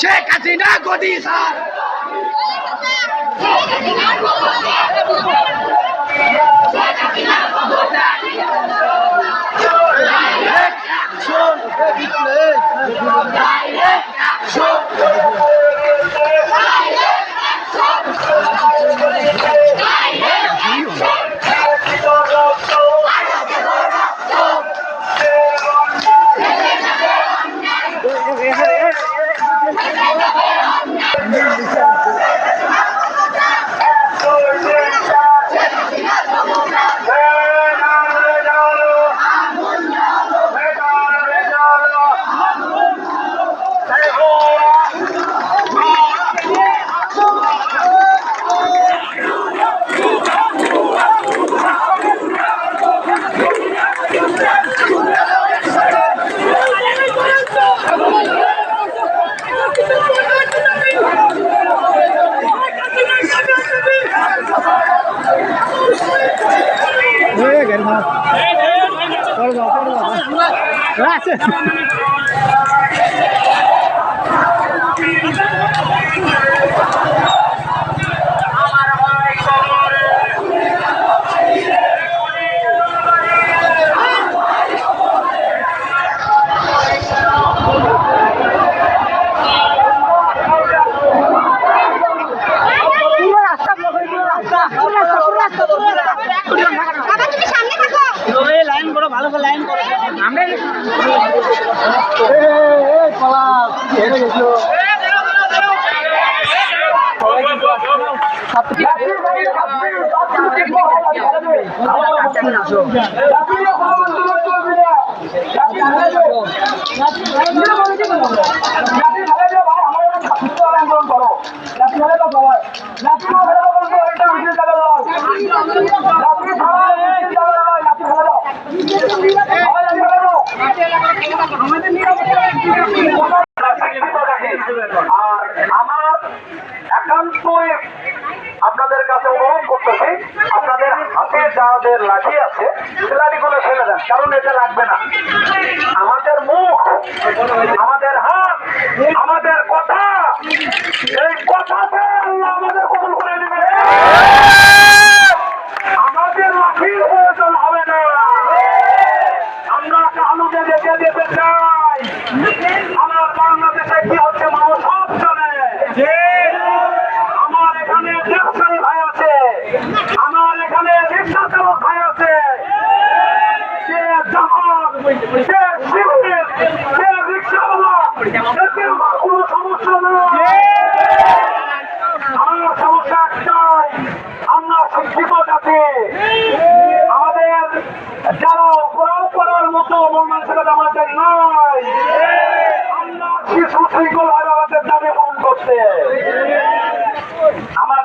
শেখ হাসিনা গদি স্যার আপনাদের কাছে অনুরোধ করতেছি, আপনাদের হাতে যাদের লাঠি আছে লাঠিগুলো ফেলে দেন, কারণ এটা লাগবে না। আমাদের মুখ, আমাদের হাত, আমাদের কথা, এই কথাতে আল্লাহ আমাদের কবুল করে নেবে। আমাদের লাঠির প্রয়োজন হবে না। আমরা কালুকে দেখে যেতে চাই। আমার বাংলাদেশে কি হচ্ছে মানুষ সব জানে। আমার এখানে ব্যবসায়ী ভাই আছে, আমার এখানে রিক্সা চালক ভাই আছে, সে জাহাজ, সে শিবির, সে রিক্সাওয়ালা, কোনো সমস্যা নেই। আমার সমস্যা একটাই, আমরা শিক্ষিত জাতি। আমাদের যারা অপরাধ করার মতো মর্মান্তিকতা আমাদের নয়। আমরা শিশু শৃঙ্খল ভাবে আমাদের দাবি পূরণ করতে। আমার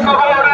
খবর